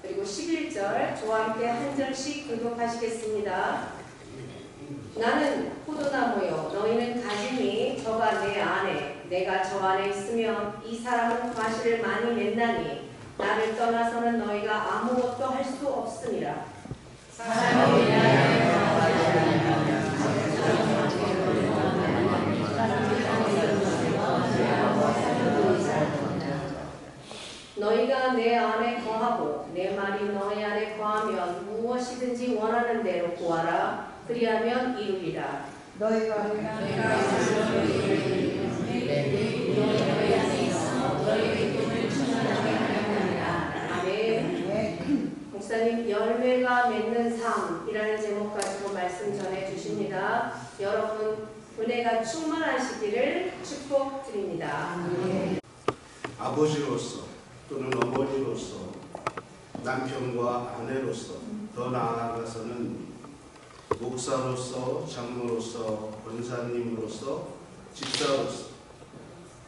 그리고 11절 저와 함께 한 절씩 교독하시겠습니다. 나는 포도나무요 너희는 가지니 저가 내 안에 내가 저 안에 있으면 이 사람은 과실을 많이 맺나니 나를 떠나서는 너희가 아무것도 할 수 없음이라. 너희가 내 안에 거하고 내 말이 너희 안에 거하면 무엇이든지 원하는 대로 구하라. 그리하면 이루리라. 너희가 아멘. 목사님 열매가 맺는 삶이라는 제목 가지고 말씀 전해 주십니다. 여러분 은혜가 충만하시기를 축복드립니다. 아버지로서 또는 어머니로서 남편과 아내로서 더 나아가서는 목사로서 장로로서 권사님으로서 집사로서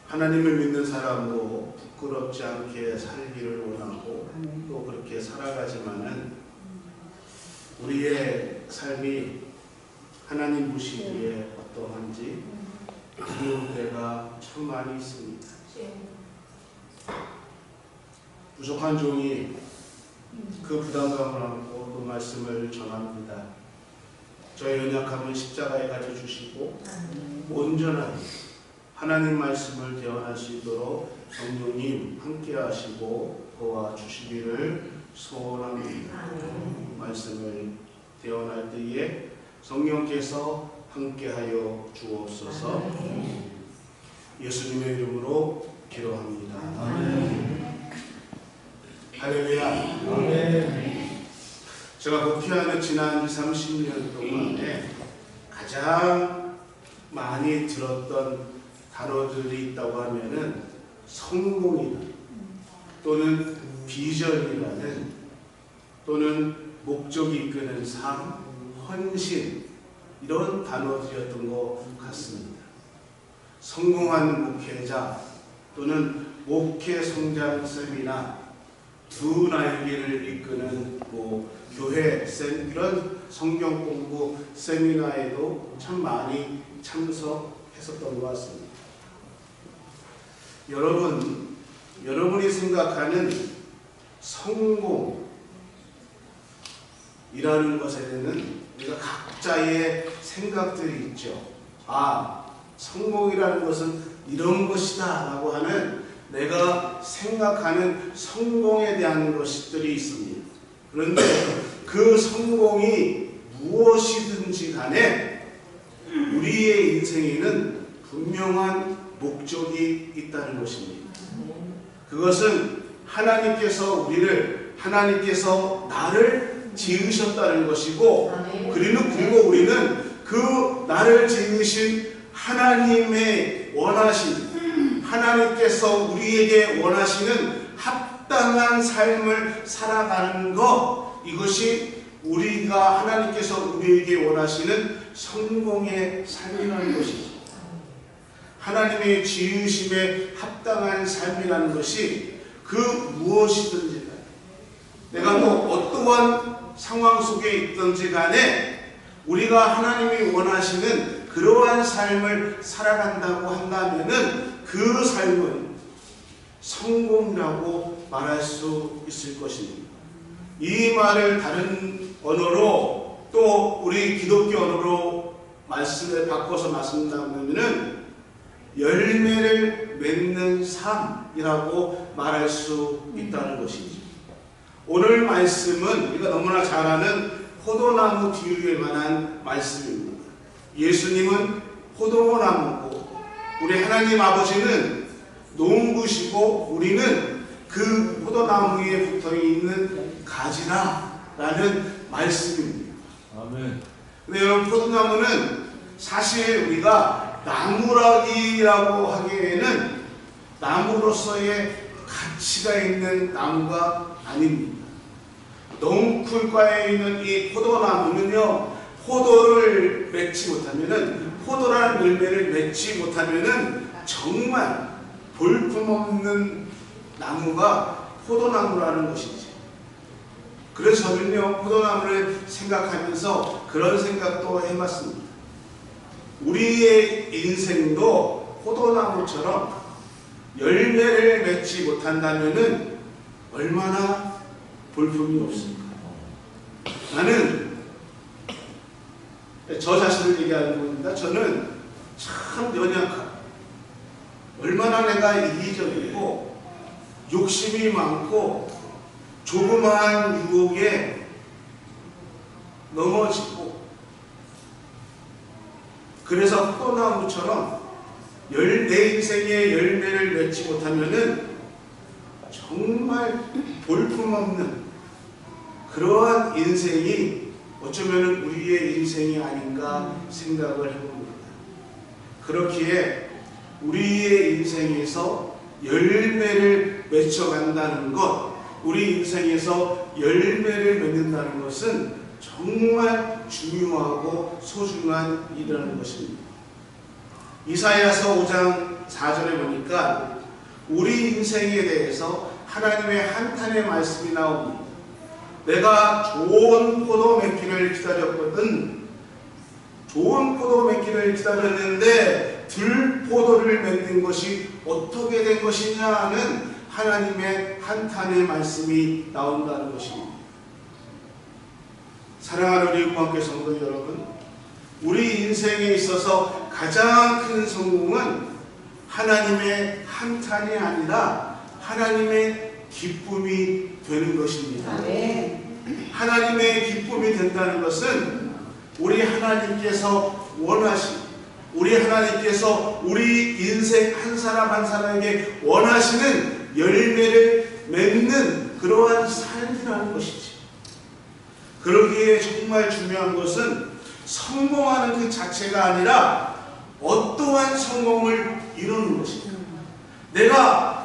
하나님을 믿는 사람으로 부끄럽지 않게 살기를 원하고 또 그렇게 살아가지만은 우리의 삶이 하나님 보시기에 어떠한지 그리울 때가 참 많이 있습니다. 부족한 종이 그 부담감을 안고 그 말씀을 전합니다. 저의 연약함을 십자가에 가져주시고 온전하게 하나님 말씀을 대언할 수 있도록 성령님 함께 하시고 도와주시기를 소원합니다. 말씀을 대언할 때에 성령께서 함께하여 주옵소서. 예수님의 이름으로 기도합니다. 할렐루야. 아멘. 제가 목회하는 지난 30년 동안에 가장 많이 들었던 단어들이 있다고 하면은 성공이다 또는 비전이라는 또는 목적이 이끄는 삶, 헌신 이런 단어들이었던 것 같습니다. 성공한 목회자 또는 목회 성장 세미나 두 날개를 이끄는 교회 이런 성경 공부 세미나에도 참 많이 참석했었던 것 같습니다. 여러분이 생각하는 성공이라는 것에는 우리가 각자의 생각들이 있죠. 성공이라는 것은 이런 것이다 라고 하는 내가 생각하는 성공에 대한 것들이 있습니다. 그런데 그 성공이 무엇이든지 간에 우리의 인생에는 분명한 목적이 있다는 것입니다. 그것은 하나님께서 나를 지으셨다는 것이고 그리고 우리는 그 나를 지으신 하나님의 하나님께서 우리에게 원하시는 합당한 삶을 살아가는 것, 이것이 하나님께서 우리에게 원하시는 성공의 삶이라는 것이죠. 하나님의 지으심에 합당한 삶이라는 것이 그 무엇이든지 내가 또 어떠한 상황 속에 있든지 간에 우리가 하나님이 원하시는 그러한 삶을 살아간다고 한다면은 그 삶은 성공이라고 말할 수 있을 것입니다. 이 말을 다른 언어로 또 우리 기독교 언어로 말씀을 바꿔서 말씀드리면은 열매를 맺는 삶이라고 말할 수 있다는 것이죠. 오늘 말씀은 우리가 너무나 잘 아는 포도나무 비유에 관한 말씀입니다. 예수님은 포도나무고 우리 하나님 아버지는 농부시고 우리는 그 포도나무에 붙어있는 가지라라는 말씀입니다. 아멘. 근데 여러분, 포도나무는 사실 우리가 나무라기라고 하기에는 나무로서의 가치가 있는 나무가 아닙니다. 넝쿨가에 있는 이 포도나무는요, 포도를 맺지 못하면은, 포도라는 열매를 맺지 못하면은 정말 볼품없는 나무가 포도나무라는 것이지. 그래서 저는요, 포도나무를 생각하면서 그런 생각도 해봤습니다. 우리의 인생도 포도나무처럼 열매를 맺지 못한다면은 얼마나 볼품이 없을까. 나는 저 자신을 얘기하는 겁니다. 저는 참 연약하고, 얼마나 내가 이기적이고 욕심이 많고 조그마한 유혹에 넘어지고, 그래서 포도나무처럼 내 인생의 열매를 맺지 못하면은 정말 볼품없는 그러한 인생이 어쩌면 우리의 인생이 아닌가 생각을 해봅니다. 그렇기에 우리의 인생에서 열매를 맺혀간다는 것, 우리 인생에서 열매를 맺는다는 것은 정말 중요하고 소중한 일이라는 것입니다. 이사야서 5장 4절에 보니까 우리 인생에 대해서 하나님의 한탄의 말씀이 나옵니다. 내가 좋은 포도 맺기를 기다렸거든. 좋은 포도 맺기를 기다렸는데 들포도를 맺는 것이 어떻게 된 것이냐는 하나님의 한탄의 말씀이 나온다는 것입니다. 사랑하는 우리 구원교회 성도 여러분, 우리 인생에 있어서 가장 큰 성공은 하나님의 한탄이 아니라 하나님의 기쁨이 되는 것입니다. 하나님의 기쁨이 된다는 것은 우리 하나님께서 우리 하나님께서 우리 인생 한 사람 한 사람에게 원하시는 열매를 맺는 그러한 삶이라는 것이지. 그러기에 정말 중요한 것은 성공하는 그 자체가 아니라 어떠한 성공을 이루는 것입니다. 내가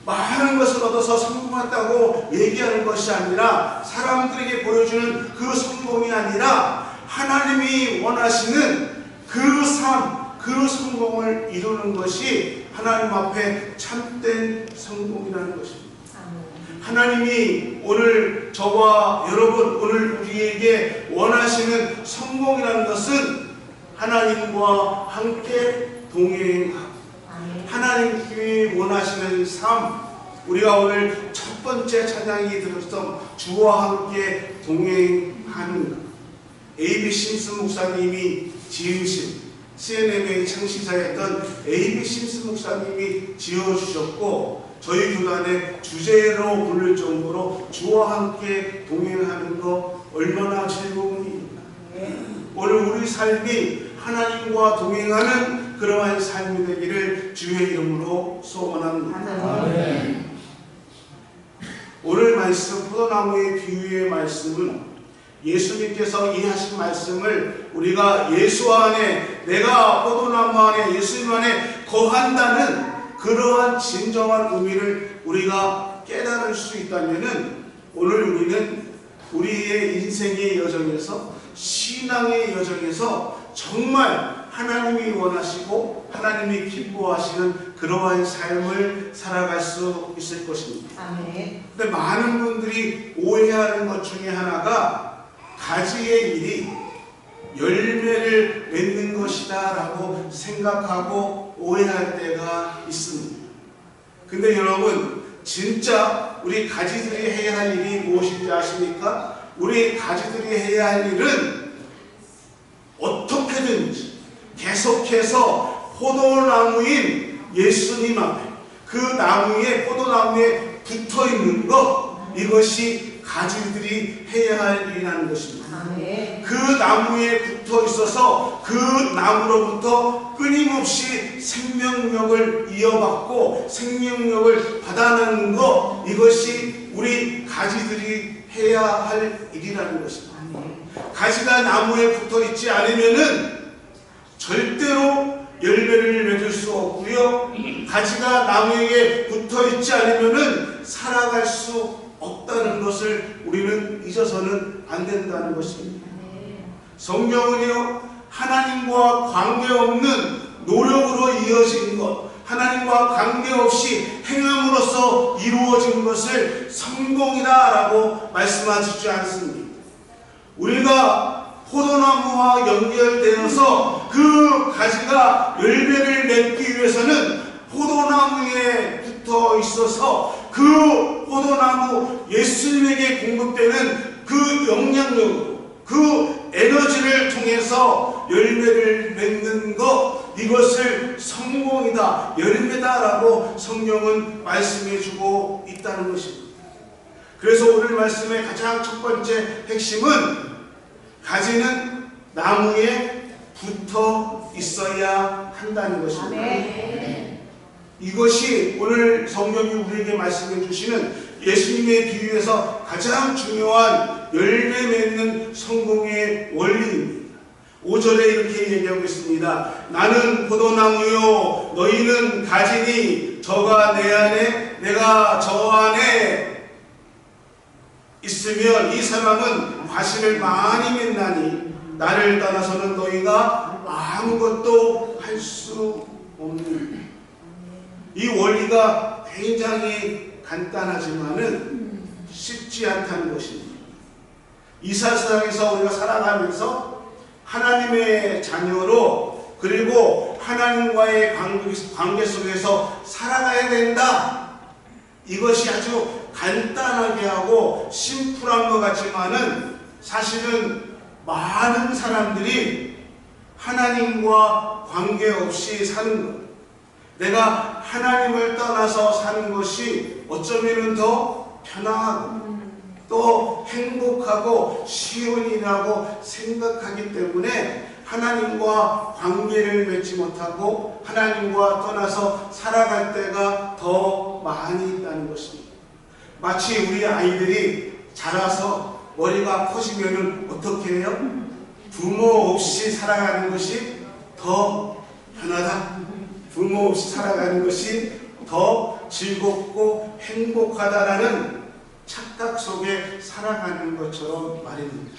많은 것을 얻어서 성공한다고 얘기하는 것이 아니라, 사람들에게 보여주는 그 성공이 아니라 하나님이 원하시는 그 삶, 그 성공을 이루는 것이 하나님 앞에 참된 성공이라는 것입니다. 하나님이 오늘 저와 여러분, 오늘 우리에게 원하시는 성공이라는 것은 하나님과 함께 동행하고, 하나님이 원하시는 삶, 우리가 오늘 첫 번째 찬양이 들었던 주와 함께 동행하는 것, A.B. 심슨 목사님이 지으신, CNM의 창시자였던 A.B. 심슨 목사님이 지어주셨고, 저희 교단의 주제로 부를 정도로 주와 함께 동행하는 것 얼마나 즐거운 일입니까? 오늘 우리 삶이 하나님과 동행하는 그러한 삶이 되기를 주의 이름으로 소원합니다. 오늘 말씀, 포도나무의 비유의 말씀은 예수님께서 이 하신 말씀을 우리가 예수 안에, 내가 포도나무 안에 예수님 안에 거한다는 그러한 진정한 의미를 우리가 깨달을 수 있다면, 오늘 우리는 우리의 인생의 여정에서, 신앙의 여정에서 정말 하나님이 원하시고 하나님이 기뻐하시는 그러한 삶을 살아갈 수 있을 것입니다. 아멘. 근데 많은 분들이 오해하는 것 중에 하나가 가지의 일이 열매를 맺는 것이다 라고 생각하고 오해할 때가 있습니다. 근데 여러분, 진짜 우리 가지들이 해야 할 일이 무엇인지 아십니까? 우리 가지들이 해야 할 일은 어떻게든지 계속해서 포도나무인 예수님 앞에, 그 나무에, 포도나무에 붙어있는 것, 이것이 가지들이 해야 할 일이라는 것입니다. 그 나무에 붙어 있어서 그 나무로부터 끊임없이 생명력을 이어받고 생명력을 받아내는 것, 이것이 우리 가지들이 해야 할 일이라는 것입니다. 가지가 나무에 붙어 있지 않으면은 절대로 열매를 맺을 수 없고요, 가지가 나무에 붙어 있지 않으면은 살아갈 수 없다는 것을 우리는 잊어서는 안 된다는 것입니다. 성경은요, 하나님과 관계없는 노력으로 이어진 것, 하나님과 관계없이 행함으로써 이루어진 것을 성공이다라고 말씀하시지 않습니다. 우리가 포도나무와 연결되어서 그 가지가 열매를 맺기 위해서는 포도나무에 붙어 있어서 그 포도나무 예수님에게 공급되는 그 영향력으로, 그 에너지를 통해서 열매를 맺는 것, 이것을 성공이다, 열매다라고 성경은 말씀해주고 있다는 것입니다. 그래서 오늘 말씀의 가장 첫 번째 핵심은 가지는 나무에 붙어 있어야 한다는 것입니다. 아멘. 이것이 오늘 성경이 우리에게 말씀해 주시는 예수님의 비유에서 가장 중요한 열매 맺는 성공의 원리입니다. 5절에 이렇게 얘기하고 있습니다. 나는 포도나무요 너희는 가지니 저가 내 안에 내가 저 안에 있으면 이 사람은 과실을 많이 맺나니 나를 떠나서는 너희가 아무것도 할 수 없는, 이 원리가 굉장히 간단하지만은 쉽지 않다는 것입니다. 이 세상에서 우리가 살아가면서 하나님의 자녀로, 그리고 하나님과의 관계 속에서 살아가야 된다. 이것이 아주 간단하게 하고 심플한 것 같지만은 사실은 많은 사람들이 하나님과 관계없이 사는 것, 내가 하나님을 떠나서 사는 것이 어쩌면 더 편안하고 또 행복하고 쉬운 일이라고 생각하기 때문에 하나님과 관계를 맺지 못하고 하나님과 떠나서 살아갈 때가 더 많이 있다는 것입니다. 마치 우리 아이들이 자라서 머리가 커지면 어떻게 해요? 부모 없이 살아가는 것이 더 편하다, 부모 없이 살아가는 것이 더 즐겁고 행복하다라는 착각 속에 살아가는 것처럼 말입니다.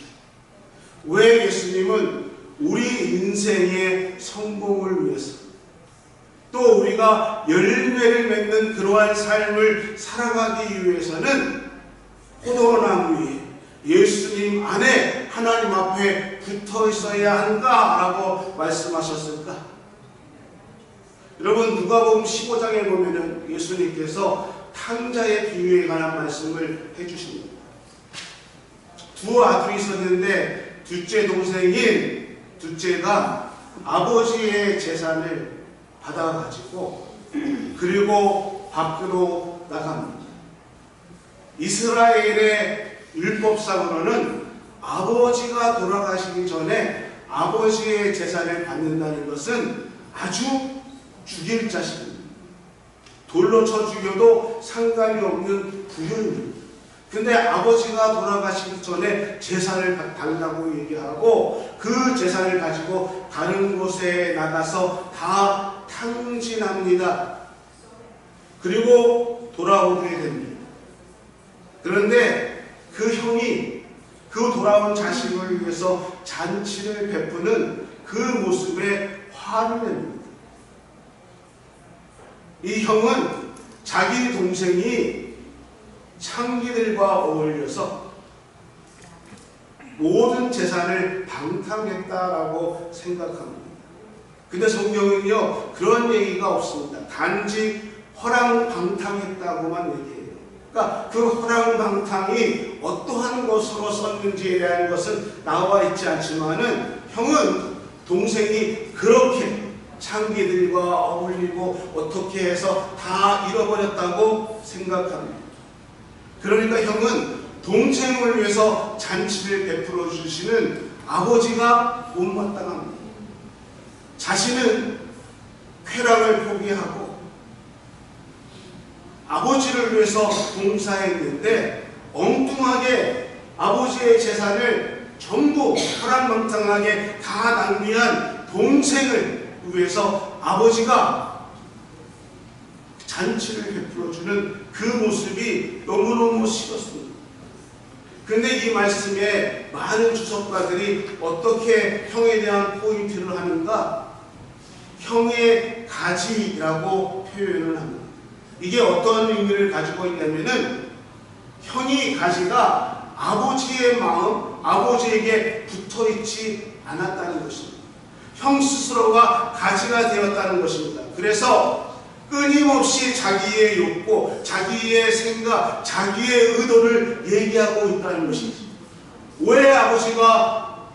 왜 예수님은 우리 인생의 성공을 위해서, 또 우리가 열매를 맺는 그러한 삶을 살아가기 위해서는 포도나무 위에 예수님 안에 하나님 앞에 붙어 있어야 한다라고 말씀하셨을까? 여러분, 누가복음 15장에 보면은 예수님께서 탕자의 비유에 관한 말씀을 해주십니다. 두 아들이 있었는데 둘째 동생인 둘째가 아버지의 재산을 받아가지고 그리고 밖으로 나갑니다. 이스라엘의 율법상으로는 아버지가 돌아가시기 전에 아버지의 재산을 받는다는 것은 아주 죽일 자식입니다. 돌로 쳐 죽여도 상관이 없는 부류입니다. 근데 아버지가 돌아가시기 전에 재산을 달라고 얘기하고 그 재산을 가지고 다른 곳에 나가서 다 탕진합니다. 그리고 돌아오게 됩니다. 그런데 그 형이 그 돌아온 자식을 위해서 잔치를 베푸는 그 모습에 화를 냅니다. 이 형은 자기 동생이 창기들과 어울려서 모든 재산을 방탕했다라고 생각합니다. 근데 성경은요, 그런 얘기가 없습니다. 단지 허랑방탕했다고만 얘기해요. 그러니까 그 허랑방탕이 어떠한 것으로 썼는지에 대한 것은 나와 있지 않지만은 형은 동생이 그렇게 창기들과 어울리고 어떻게 해서 다 잃어버렸다고 생각합니다. 그러니까 형은 동생을 위해서 잔치를 베풀어 주시는 아버지가 못마땅합니다. 자신은 쾌락을 포기하고 아버지를 위해서 봉사했는데 엉뚱하게 아버지의 재산을 전부 허랑방탕하게 다 낭비한 동생을 위해서 아버지가 잔치를 베풀어주는 그 모습이 너무너무 싫었습니다. 근데 이 말씀에 많은 주석가들이 어떻게 형에 대한 포인트를 하는가? 형의 가지라고 표현을 합니다. 이게 어떤 의미를 가지고 있냐면은 형이 가지가 아버지의 마음, 아버지에게 붙어있지 않았다는 것입니다. 형 스스로가 가지가 되었다는 것입니다. 그래서 끊임없이 자기의 욕구, 자기의 생각, 자기의 의도를 얘기하고 있다는 것입니다. 왜 아버지가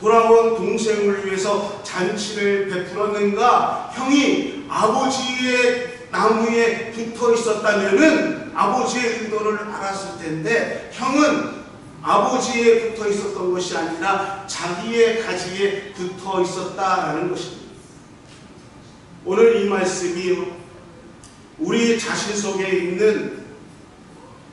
돌아온 동생을 위해서 잔치를 베풀었는가? 형이 아버지의 나무에 붙어 있었다면은 아버지의 의도를 알았을 텐데, 형은 아버지에 붙어 있었던 것이 아니라 자기의 가지에 붙어 있었다라는 것입니다. 오늘 이 말씀이 우리 자신 속에 있는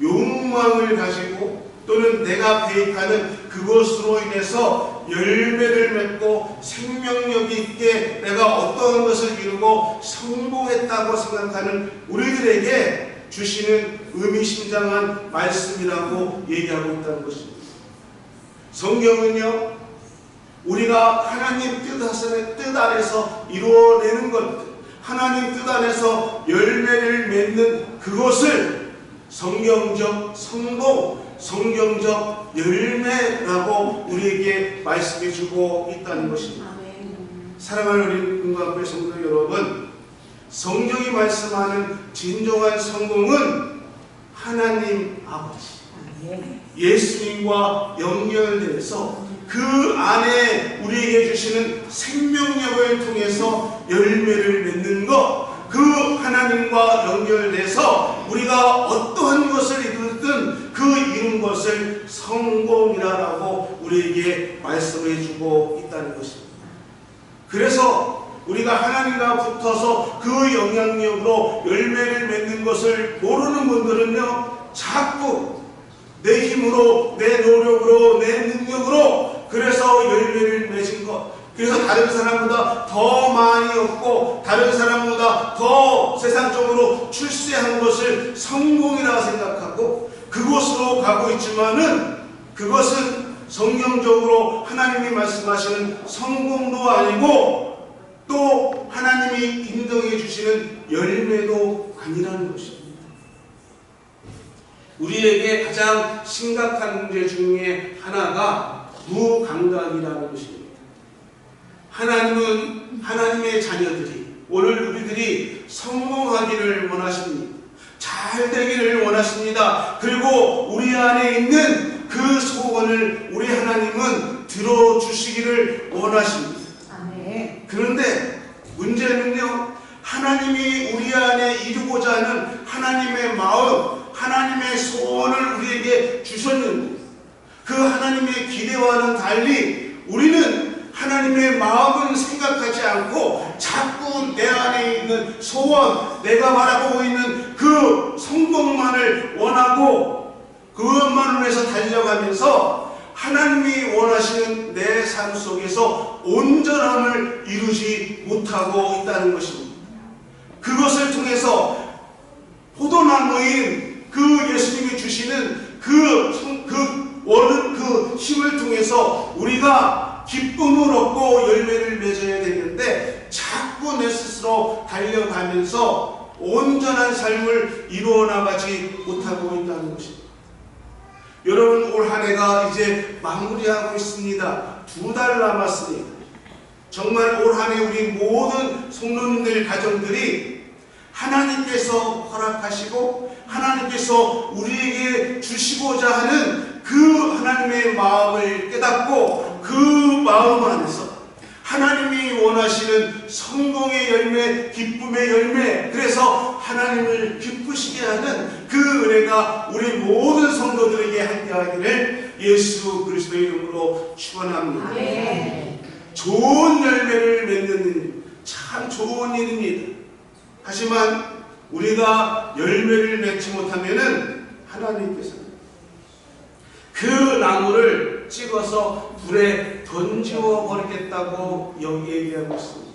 욕망을 가지고 또는 내가 배익하는 그것으로 인해서 열매를 맺고 생명력 있게 내가 어떤 것을 이루고 성공했다고 생각하는 우리들에게 주시는 의미심장한 말씀이라고 얘기하고 있다는 것입니다. 성경은요, 우리가 하나님 뜻 아래서 이루어내는 것들, 하나님 뜻 안에서 열매를 맺는 그것을 성경적 성공, 성경적 열매라고 우리에게 말씀해 주고 있다는 것입니다. 사랑하는 어린 은광교회 성도 여러분, 성경이 말씀하는 진정한 성공은 하나님 아버지, 예수님과 연결돼서 그 안에 우리에게 주시는 생명력을 통해서 열매를 맺는 것, 그 하나님과 연결돼서 우리가 어떠한 것을 이루든 그 이룬 것을 성공이라고 우리에게 말씀해 주고 있다는 것입니다. 그래서 우리가 하나님과 붙어서 그 영향력으로 열매를 맺는 것을 모르는 분들은요, 자꾸 내 힘으로, 내 노력으로, 내 능력으로 그래서 열매를 맺은 것, 그래서 다른 사람보다 더 많이 얻고 다른 사람보다 더 세상적으로 출세한 것을 성공이라고 생각하고 그곳으로 가고 있지만은 그것은 성경적으로 하나님이 말씀하시는 성공도 아니고 또 하나님이 인정해 주시는 열매도 아니라는 것입니다. 우리에게 가장 심각한 문제 중에 하나가 무감각이라는 것입니다. 하나님은 하나님의 자녀들이, 오늘 우리들이 성공하기를 원하십니다. 잘 되기를 원하십니다. 그리고 우리 안에 있는 그 소원을 우리 하나님은 들어주시기를 원하십니다. 그런데 문제는요, 하나님이 우리 안에 이루고자 하는 하나님의 마음, 하나님의 소원을 우리에게 주셨는데 그 하나님의 기대와는 달리 우리는 하나님의 마음은 생각하지 않고 자꾸 내 안에 있는 소원, 내가 바라보고 있는 그 성공만을 원하고 그것만을 위해서 달려가면서 하나님이 원하시는 내 삶 속에서 온전함을 이루지 못하고 있다는 것입니다. 그것을 통해서 포도나무인 그 예수님이 주시는 그 힘을 통해서 우리가 기쁨을 얻고 열매를 맺어야 되는데 자꾸 내 스스로 달려가면서 온전한 삶을 이루어 나가지 못하고 있다는 것입니다. 여러분, 올 한 해가 이제 마무리하고 있습니다. 2달 남았습니다. 정말 올 한 해 우리 모든 성도님들 가정들이 하나님께서 허락하시고 하나님께서 우리에게 주시고자 하는 그 하나님의 마음을 깨닫고 그 마음 안에서 하나님이 원하시는 성공의 열매, 기쁨의 열매, 그래서 하나님을 기쁘시게 하는 그 은혜가 우리 모든 성도들에게 함께하기를 예수 그리스도의 이름으로 축원합니다. 좋은 열매를 맺는 일, 참 좋은 일입니다. 하지만 우리가 열매를 맺지 못하면은 하나님께서는 그 나무를 찍어서 불에 던지어 버리겠다고 얘기하고 있습니다.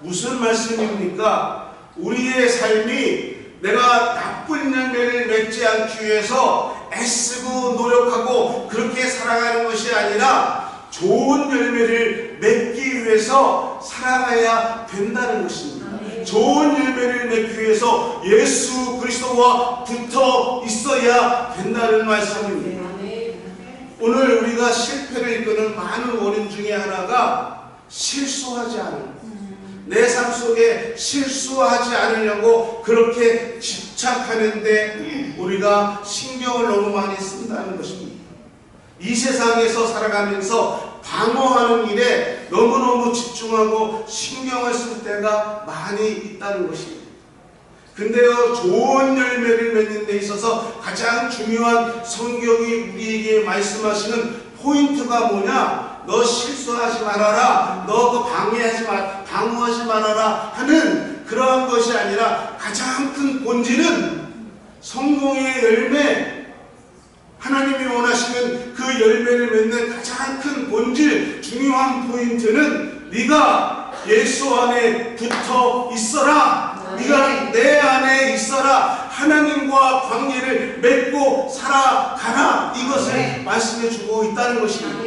무슨 말씀입니까? 우리의 삶이 내가 나쁜 열매를 맺지 않기 위해서 애쓰고 노력하고 그렇게 살아가는 것이 아니라 좋은 열매를 맺기 위해서 살아가야 된다는 것입니다. 좋은 열매를 맺기 위해서 예수 그리스도와 붙어 있어야 된다는 말씀입니다. 오늘 우리가 실패를 이끄는 많은 원인 중에 하나가 실수하지 않는, 내 삶 속에 실수하지 않으려고 그렇게 집착하는데 우리가 신경을 너무 많이 쓴다는 것입니다. 이 세상에서 살아가면서 방어하는 일에 너무너무 집중하고 신경을 쓸 때가 많이 있다는 것입니다. 근데요, 좋은 열매를 맺는 데 있어서 가장 중요한 성경이 우리에게 말씀하시는 포인트가 뭐냐? 너 실수하지 말아라, 너 그 방어하지 말아라 하는 그러한 것이 아니라 가장 큰 본질은 성공의 열매, 하나님이 원하시는 그 열매를 맺는 가장 큰 본질, 중요한 포인트는 네가 예수 안에 붙어 있어라, 네가 내 안에 있어라, 하나님과 관계를 맺고 살아가라, 이것을 말씀해 주고 있다는 것입니다.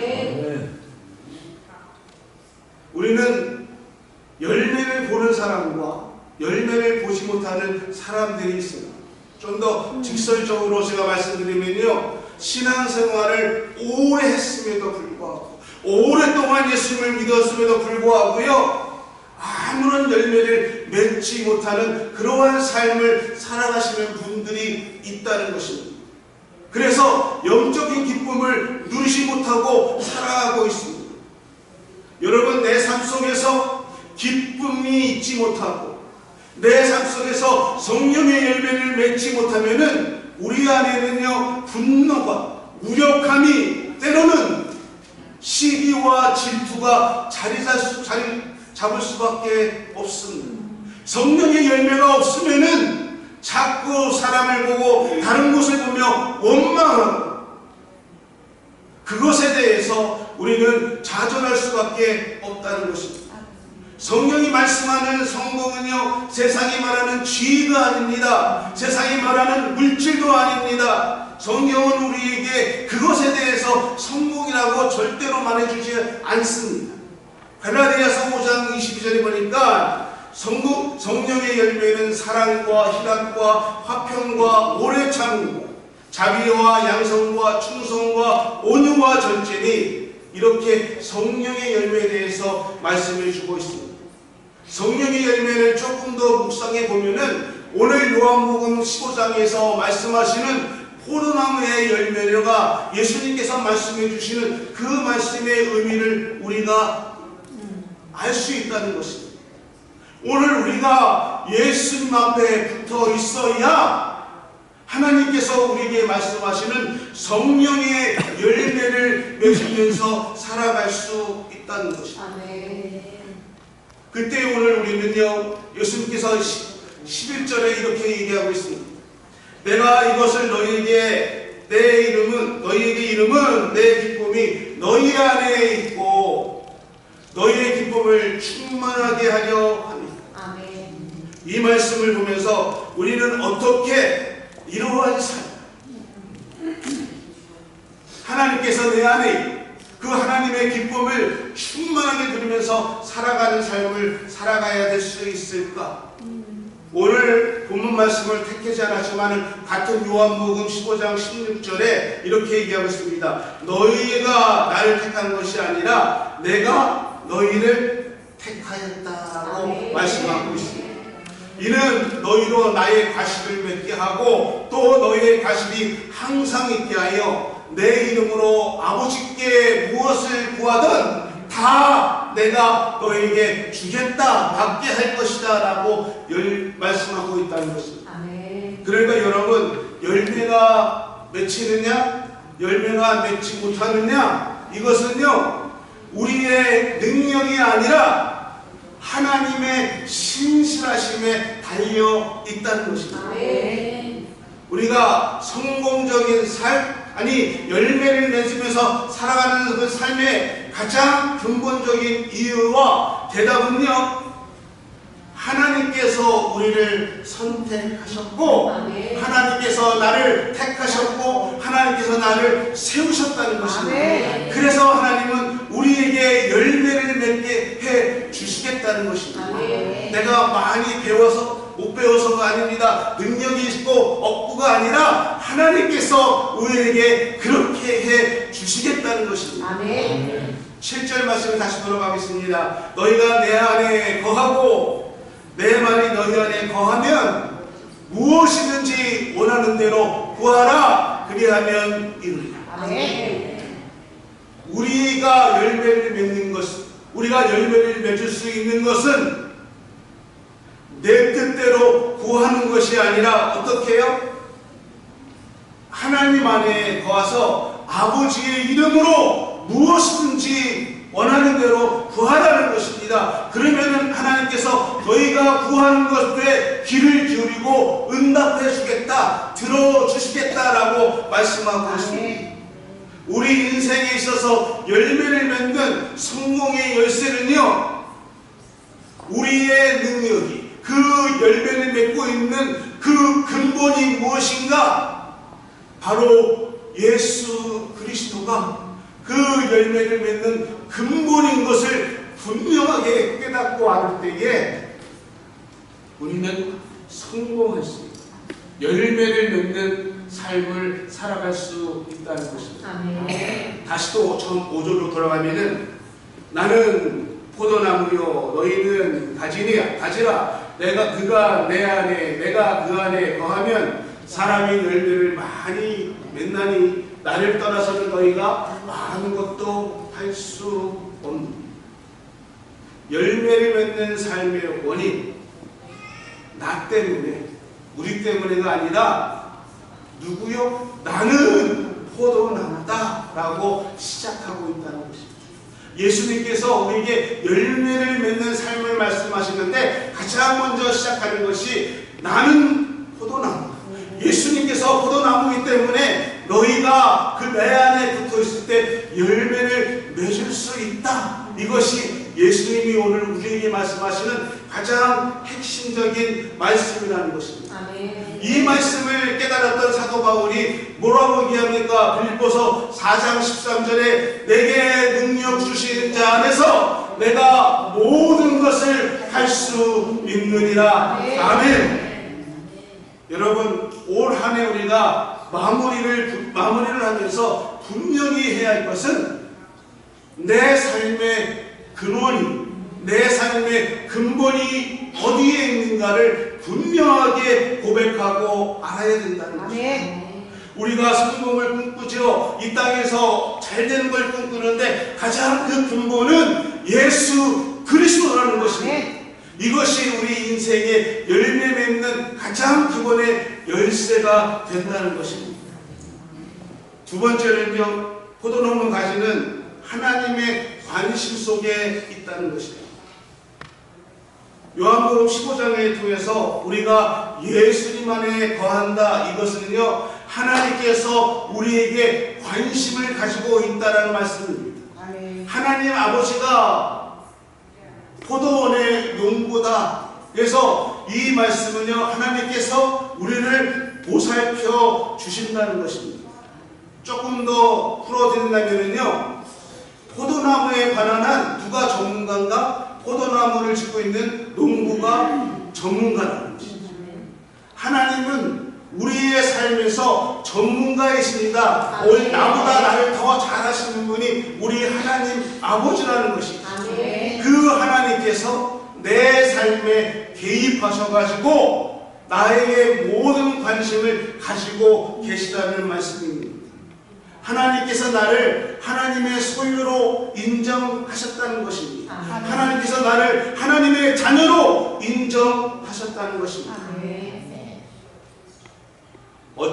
우리는 열매를 보는 사람과 열매를 보지 못하는 사람들이 있습니다. 좀 더 직설적으로 제가 말씀드리면요, 신앙생활을 오래 했음에도 불구하고, 오랫동안 예수님을 믿었음에도 불구하고요, 아무런 열매를 맺지 못하는 그러한 삶을 살아가시는 분들이 있다는 것입니다. 그래서 영적인 기쁨을 누리지 못하고 살아가고 있습니다. 여러분, 내 삶 속에서 기쁨이 있지 못하고 내 삶 속에서 성령의 열매를 맺지 못하면은 우리 안에는요, 분노가, 무력함이, 때로는 시기와 질투가 자리 잡을 수밖에 없습니다. 성령의 열매가 없으면은 자꾸 사람을 보고 다른 곳을 보며 원망하고, 그것에 대해서 우리는 좌절할 수밖에 없다는 것입니다. 성경이 말씀하는 성공은요, 세상이 말하는 쥐가 아닙니다. 세상이 말하는 물질도 아닙니다. 성경은 우리에게 그것에 대해서 성공이라고 절대로 말해주지 않습니다. 갈라디아서 5장 22절에 보니까 성령의 열매는 사랑과 희락과 화평과 오래 참음과 자비와 양성과 충성과 온유와 전제니, 이렇게 성령의 열매에 대해서 말씀해 주고 있습니다. 성령의 열매를 조금 더 묵상해 보면은 오늘 요한복음 15장에서 말씀하시는 포도나무의 열매가 예수님께서 말씀해 주시는 그 말씀의 의미를 우리가 알 수 있다는 것입니다. 오늘 우리가 예수님 앞에 붙어 있어야 하나님께서 우리에게 말씀하시는 성령의 열매를 맺으면서 살아갈 수 있다는 것입니다. 그때 오늘 우리는요, 예수님께서 11절에 이렇게 얘기하고 있습니다. 내가 이것을 너희에게 너희에게 이름은 내 기쁨이 너희 안에 있고 너희의 기쁨을 충만하게 하려 합니다. 이 말씀을 보면서 우리는 어떻게 이러한 삶, 하나님께서 내 안에 그 하나님의 기쁨을 충만하게 누리면서 살아가는 삶을 살아가야 될 수 있을까? 오늘 본문 말씀을 택하지 않았지만 같은 요한복음 15장 16절에 이렇게 얘기하고 있습니다. 너희가 나를 택한 것이 아니라 내가 너희를 택하였다고 말씀하고 있습니다. 이는 너희로 나의 가시를 맺게 하고 또 너희의 가시이 항상 있게 하여 내 이름으로 아버지께 무엇을 구하든 다 내가 너에게 주겠다, 받게 할 것이다 라고 말씀하고 있다는 것입니다. 그러니까 여러분, 열매가 맺히느냐 열매가 맺지 못하느냐, 이것은요 우리의 능력이 아니라 하나님의 신실하심에 달려 있다는 것입니다. 우리가 성공적인 삶, 열매를 맺으면서 살아가는 그 삶의 가장 근본적인 이유와 대답은요, 하나님께서 우리를 선택하셨고 아멘. 하나님께서 나를 택하셨고 하나님께서 나를 세우셨다는 것입니다. 아멘. 그래서 하나님은 우리에게 열매를 맺게 해 주시겠다는 것입니다. 아멘. 내가 많이 배워서 못 배워서가 아닙니다. 능력이 있고 없고가 아니라 하나님께서 우리에게 그렇게 해 주시겠다는 것입니다. 아멘. 7절 말씀을 다시 돌아가겠습니다. 너희가 내 안에 거하고 내 말이 너희 안에 거하면 무엇이든지 원하는 대로 구하라. 그리하면 이루리라. 아멘. 우리가 열매를 맺는 것, 우리가 열매를 맺을 수 있는 것은 내 뜻대로 구하는 것이 아니라 어떻게 해요? 하나님 안에 거하서 아버지의 이름으로 무엇이든지 원하는 대로 구하라는 것입니다. 그러면은 하나님께서 너희가 구하는 것에 귀를 기울이고 응답해 주겠다, 들어주시겠다라고 말씀하고 있습니다. 우리 인생에 있어서 열매를 맺는 성공의 열쇠는요, 우리의 능력이 그 열매를 맺고 있는 그 근본이 무엇인가? 바로 예수 그리스도가 그 열매를 맺는 근본인 것을 분명하게 깨닫고 알을 때에 우리는 성공할 수 있고 열매를 맺는 삶을 살아갈 수 있다는 것입니다. 아멘. 다시 또 처음 5절로 돌아가면은 나는 포도나무요 너희는 가지라 내가 그가 내 안에 내가 그 안에 거하면 사람이 열매를 많이 맺나니 나를 떠나서는 너희가 아무것도 할 수 없는 열매를 맺는 삶의 원인 나 때문에 우리 때문에가 아니라 누구요? 나는 포도나무다 라고 시작하고 있다는 것입니다. 예수님께서 우리에게 열매를 맺는 삶을 말씀하시는데 가장 먼저 시작하는 것이 나는 포도나무다. 예수님께서 포도나무이기 때문에 너희가 그 내 안에 붙어 있을 때 열매를 맺을 수 있다. 이것이 예수님이 오늘 우리에게 말씀하시는 가장 핵심적인 말씀이라는 것입니다. 아멘. 이 말씀을 깨달았던 사도 바울이 뭐라고 얘기합니까? 빌립보서 4장 13절에 내게 능력 주시는 자 안에서 내가 모든 것을 할 수 있느니라. 아멘. 여러분 올 한 해 우리가 마무리를 하면서 분명히 해야 할 것은 내 삶의 근원이 내 삶의 근본이 어디에 있는가를 분명하게 고백하고 알아야 된다는 것입니다. 우리가 성공을 꿈꾸죠. 이 땅에서 잘 되는 걸 꿈꾸는데 가장 그 근본은 예수 그리스도라는 것입니다. 이것이 우리 인생의 열매 맺는 가장 기본의 열쇠가 된다는 것입니다. 두 번째는요, 포도나무 가지는 하나님의 관심 속에 있다는 것입니다. 요한복음 15장을 통해서 우리가 예수님 안에 거한다. 이것은요, 하나님께서 우리에게 관심을 가지고 있다는 말씀입니다. 하나님 아버지가 포도원의 농부다. 그래서 이 말씀은요, 하나님께서 우리를 보살펴 주신다는 것입니다. 조금 더 풀어드린다면요, 포도나무에 관한 한 누가 전문가인가? 포도나무를 짓고 있는 농부가 전문가라는 것입니다. 하나님은 우리의 삶에서 전문가이십니다. 나보다 나를 더 잘하시는 분이 우리 하나님 아버지라는 것입니다. 그 하나님께서 내 삶에 개입하셔가지고 나에게 모든 관심을 가지고 계시다는 말씀입니다. 하나님께서 나를 하나님의 소유로 인정하셨다는 것입니다. 하나님께서 나를 하나님의 자녀로 인정하셨다는 것입니다.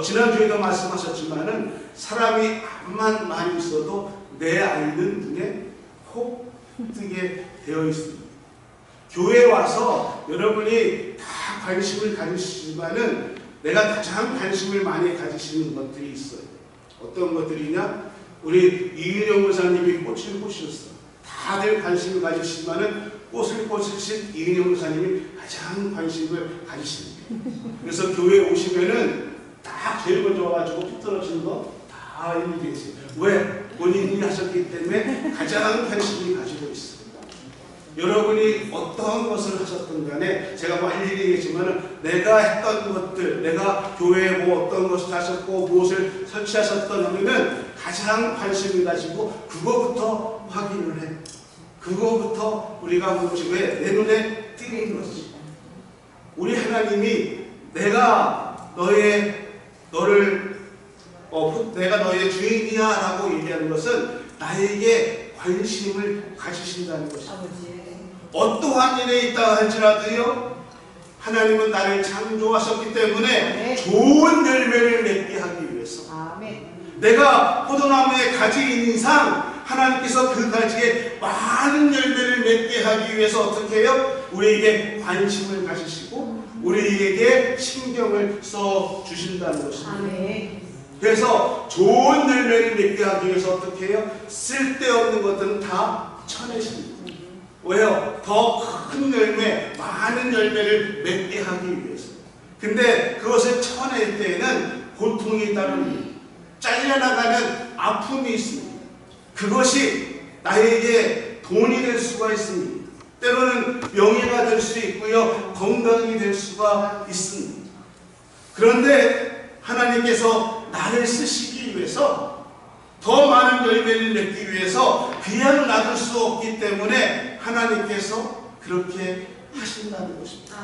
지난주에도 말씀하셨지만은 사람이 암만 많이 있어도 내 아이는 눈에 혹 뜨게 되어 있습니다. 교회에 와서 여러분이 다 관심을 가지시지만은 내가 가장 관심을 많이 가지시는 것들이 있어요. 어떤 것들이냐? 우리 이은영 목사님이 꽃을 보셨어. 다들 관심을 가지시지만은 꽃을 꽂으신 이은영 목사님이 가장 관심을 가지십니다. 그래서 교회에 오시면은 딱 제일 먼저 와가지고 삐뚤어진 거 다 일일이 했어요. 왜? 본인이 하셨기 때문에 가장 관심이 가지고 있어요. 여러분이 어떤 것을 하셨든 간에 제가 뭐 일일이 얘기했지만 내가 했던 것들, 내가 교회에 뭐 어떤 것을 하셨고 무엇을 설치하셨던 우리는 가장 관심을 가지고 그거부터 확인을 해. 그거부터 우리가 무엇이 왜 내 눈에 띄는 것이. 우리 하나님이 내가 너의 주인이야 라고 얘기하는 것은 나에게 관심을 가지신다는 것입니다. 어떠한 일에 있다 할지라도요, 하나님은 나를 창조하셨기 때문에 좋은 열매를 맺게 하기 위해서 내가 포도나무에 가지인 이상 하나님께서 그 가지에 많은 열매를 맺게 하기 위해서 어떻게 해요? 우리에게 관심을 가지시고 우리에게 신경을 써 주신다는 것입니다. 그래서 좋은 열매를 맺게 하기 위해서 어떻게 해요? 쓸데없는 것들은 다 쳐내십니다. 왜요? 더 큰 열매, 많은 열매를 맺게 하기 위해서. 근데 그것을 쳐낼 때에는 고통이 따릅니다. 잘려나가는 아픔이 있습니다. 그것이 나에게 돈이 될 수가 있습니다. 때로는 명예가 될 수 있고요, 건강이 될 수가 있습니다. 그런데 하나님께서 나를 쓰시기 위해서, 더 많은 열매를 맺기 위해서 그냥 놔둘 수 없기 때문에 하나님께서 그렇게 하신다는 것입니다.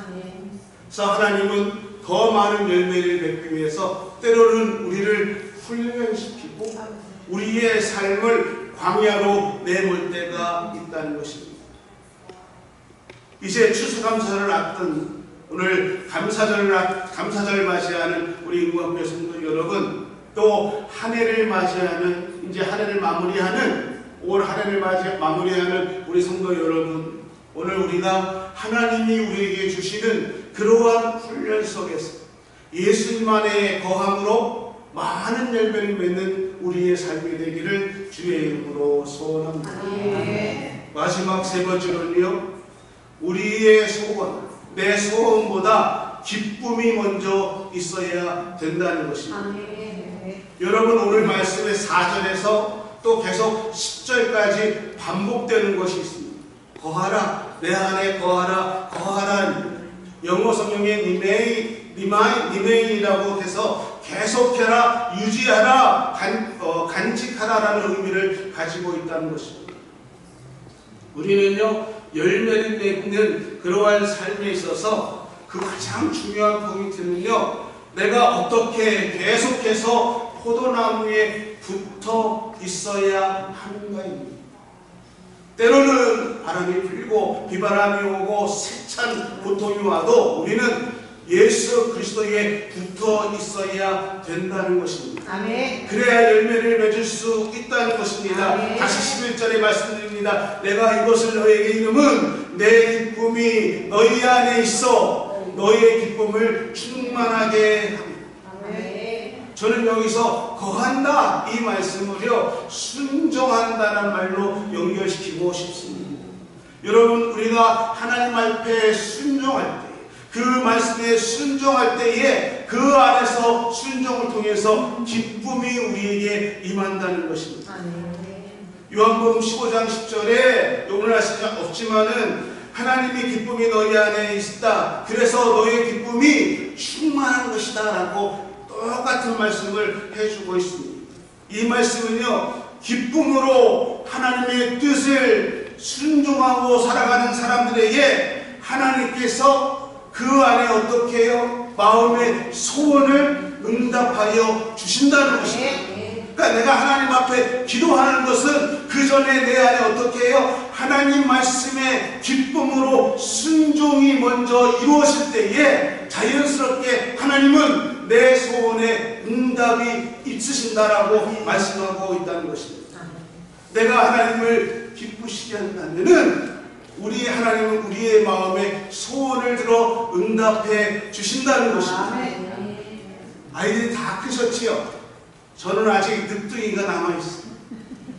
그래서 하나님은 더 많은 열매를 맺기 위해서 때로는 우리를 훈련시키고 우리의 삶을 광야로 내몰 때가 있다는 것입니다. 이제 추수감사를 앞둔 오늘 감사절을 맞이하는 우리 인구학교 성도 여러분, 또 한 해를 맞이하는, 이제 한 해를 마무리하는, 올 한 해를 마무리하는 우리 성도 여러분, 오늘 우리가 하나님이 우리에게 주시는 그러한 훈련 속에서 예수님 안에 거함으로 많은 열매를 맺는 우리의 삶이 되기를 주의 이름으로 소원합니다. 마지막 세 번째로는요, 우리의 소원, 내 소원보다 기쁨이 먼저 있어야 된다는 것입니다. 여러분, 오늘 말씀의 4절에서 또 계속 10절까지 반복되는 것이 있습니다. 거하라, 내 안에 거하라, 거하라. 영어 성경에 리메인이라고 해서 계속해라, 유지하라, 간직하라라는 의미를 가지고 있다는 것입니다. 우리는요, 열매를 맺는 그러한 삶에 있어서 그 가장 중요한 포인트는요, 내가 어떻게 계속해서 포도나무에 붙어 있어야 하는가입니다. 때로는 바람이 불고 비바람이 오고 세찬 고통이 와도 우리는 예수 그리스도에 붙어 있어야 된다는 것입니다. 아멘. 그래야 열매를 맺을 수 있다는 것입니다. 아멘. 다시 11절에 말씀드립니다. 내가 이것을 너에게 이름은 내 기쁨이 너희 안에 있어 너희의 기쁨을 충만하게 합니다. 저는 여기서 거한다 이 말씀을요, 순종한다는 말로 연결시키고 싶습니다. 여러분, 우리가 하나님 앞에 순종할 때, 그 말씀에 순종할 때에 그 안에서 순종을 통해서 기쁨이 우리에게 임한다는 것입니다. 요한복음 15장 10절에 오늘 할 수 없지만은 하나님의 기쁨이 너희 안에 있다. 그래서 너희의 기쁨이 충만한 것이다 라고 똑같은 말씀을 해주고 있습니다. 이 말씀은요, 기쁨으로 하나님의 뜻을 순종하고 살아가는 사람들에게 하나님께서 그 안에 어떻게 해요? 마음의 소원을 응답하여 주신다는 것입니다. 그러니까 내가 하나님 앞에 기도하는 것은 그 전에 내 안에 어떻게 해요? 하나님 말씀에 기쁨으로 순종이 먼저 이루어질 때에 자연스럽게 하나님은 내 소원에 응답이 있으신다라고 말씀하고 있다는 것입니다. 내가 하나님을 기쁘시게 한다면은 우리 하나님은 우리의 마음에 소원을 들어 응답해 주신다는 것입니다. 아이들이 다 크셨지요? 저는 아직 늦둥이가 남아있어요.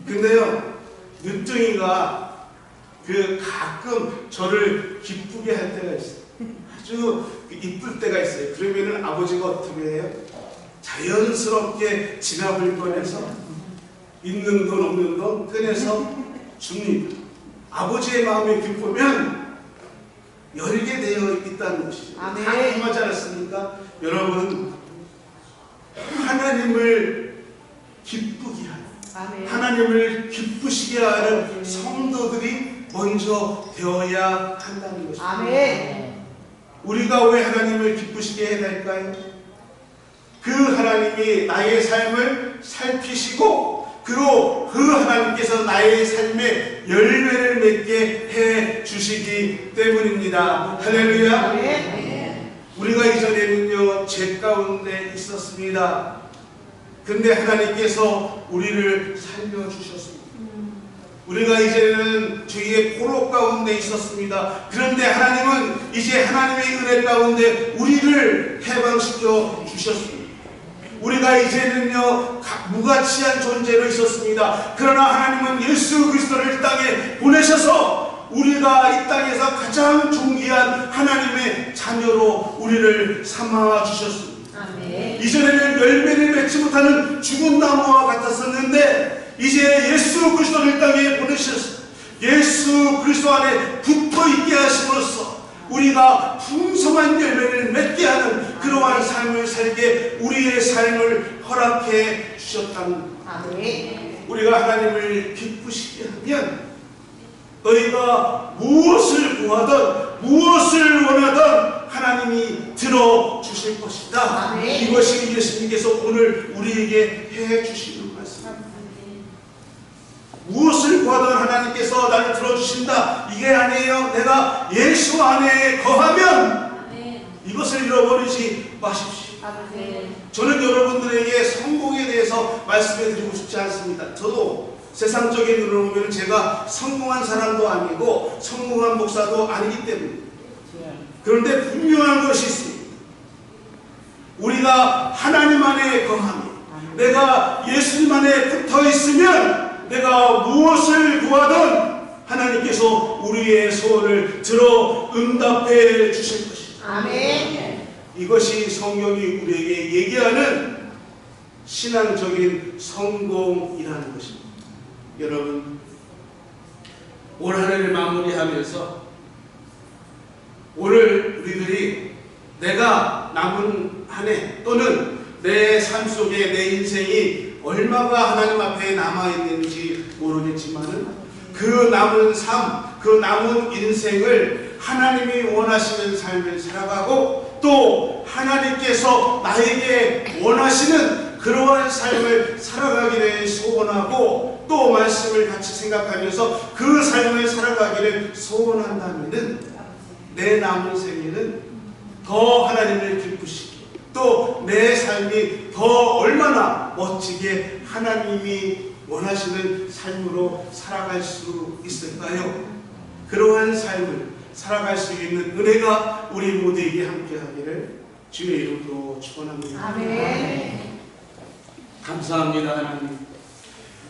근데요, 늦둥이가 가끔 저를 기쁘게 할 때가 있어요. 아주 이쁠 때가 있어요. 그러면은 아버지가 어떻게 해요? 자연스럽게 지갑을 꺼내서 있는 돈 없는 돈 꺼내서 줍니다. 아버지의 마음이 기쁘면 열게 되어 있다는 것이죠. 다 궁금하지 않았습니까? 여러분, 하나님을 기쁘게 하는, 하나님을 기쁘시게 하는 성도들이 먼저 되어야 한다는 것입니다. 아멘. 우리가 왜 하나님을 기쁘시게 해야 될까요? 그 하나님이 나의 삶을 살피시고 그리고 그 하나님께서 나의 삶에 열매를 맺게 해 주시기 때문입니다. 할렐루야. 우리가 이전에는요 죄 가운데 있었습니다. 근데 하나님께서 우리를 살려주셨습니다. 우리가 이제는 죄의 포로 가운데 있었습니다. 그런데 하나님은 이제 하나님의 은혜 가운데 우리를 해방시켜 주셨습니다. 우리가 이제는요 무가치한 존재로 있었습니다. 그러나 하나님은 예수 그리스도를 땅에 보내셔서 우리가 이 땅에서 가장 존귀한 하나님의 자녀로 우리를 삼아 주셨습니다. 아멘. 이전에는 열매를 맺지 못하는 죽은 나무와 같았었는데 이제 예수 그리스도를 땅에 보내셔서 예수 그리스도 안에 붙어 있게 하심으로써 우리가 풍성한 열매를 맺게 하는 그러한 삶을 살게 우리의 삶을 허락해 주셨다는 아멘. 우리가 하나님을 기쁘시게 하면 너희가 무엇을 구하든 무엇을 원하든 하나님이 들어주실 것이다. 아멘. 이것이 예수님께서 오늘 우리에게 해주시는 말씀입니다. 무엇을 구하든 하나님께서 나를 들어주신다. 이게 아니에요. 내가 예수 안에 거하면 이것을 잃어버리지 마십시오. 저는 여러분들에게 성공에 대해서 말씀해 드리고 싶지 않습니다. 저도 세상적인 눈으로 보면 제가 성공한 사람도 아니고 성공한 목사도 아니기 때문입니다. 그런데 분명한 것이 있습니다. 우리가 하나님 안에 거하며 내가 예수님 안에 붙어 있으면 내가 무엇을 구하든 하나님께서 우리의 소원을 들어 응답해 주실 것입니다. 아멘. 이것이 성경이 우리에게 얘기하는 신앙적인 성공이라는 것입니다. 여러분, 올 한 해를 마무리하면서 오늘 우리들이 내가 남은 한 해 또는 내 삶 속에 내 인생이 얼마가 하나님 앞에 남아있는지 모르겠지만은 그 남은 삶, 그 남은 인생을 하나님이 원하시는 삶을 살아가고 또 하나님께서 나에게 원하시는 그러한 삶을 살아가기를 소원하고 또 말씀을 같이 생각하면서 그 삶을 살아가기를 소원한다면은 내 남은 생에는 더 하나님을 기쁘시게 또 내 삶이 더 얼마나 멋지게 하나님이 원하시는 삶으로 살아갈 수 있을까요? 그러한 삶을 살아갈 수 있는 은혜가 우리 모두에게 함께하기를 주의 이름으로 축원합니다. 아멘. 감사합니다. 하나님.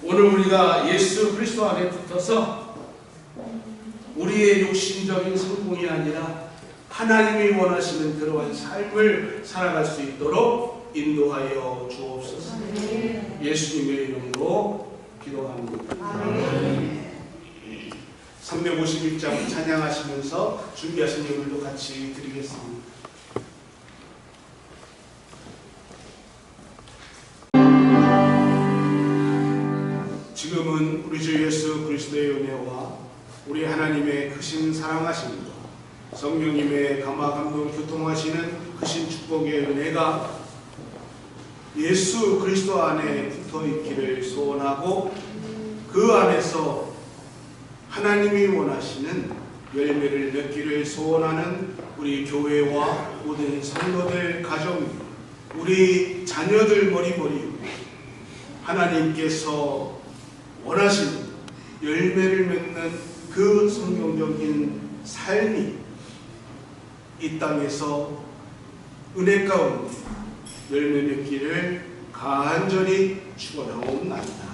오늘 우리가 예수 그리스도 안에 붙어서 우리의 욕심적인 성공이 아니라 하나님이 원하시는 그러한 삶을 살아갈 수 있도록 인도하여 주옵소서. 예수님의 이름으로 기도합니다. 351장 찬양하시면서 준비하신 예물도 같이 드리겠습니다. 지금은 우리 주 예수 그리스도의 은혜와 우리 하나님의 크신 사랑하심과 성령님의 감화 감동 교통하시는 크신 축복의 은혜가 예수 그리스도 안에 붙어 있기를 소원하고 그 안에서 하나님이 원하시는 열매를 맺기를 소원하는 우리 교회와 모든 성도들 가정, 우리 자녀들 머리머리 하나님께서 원하시는 열매를 맺는 그 성경적인 삶이 이 땅에서 은혜 가운데 열매 맺기를 간절히 축원하옵나이다.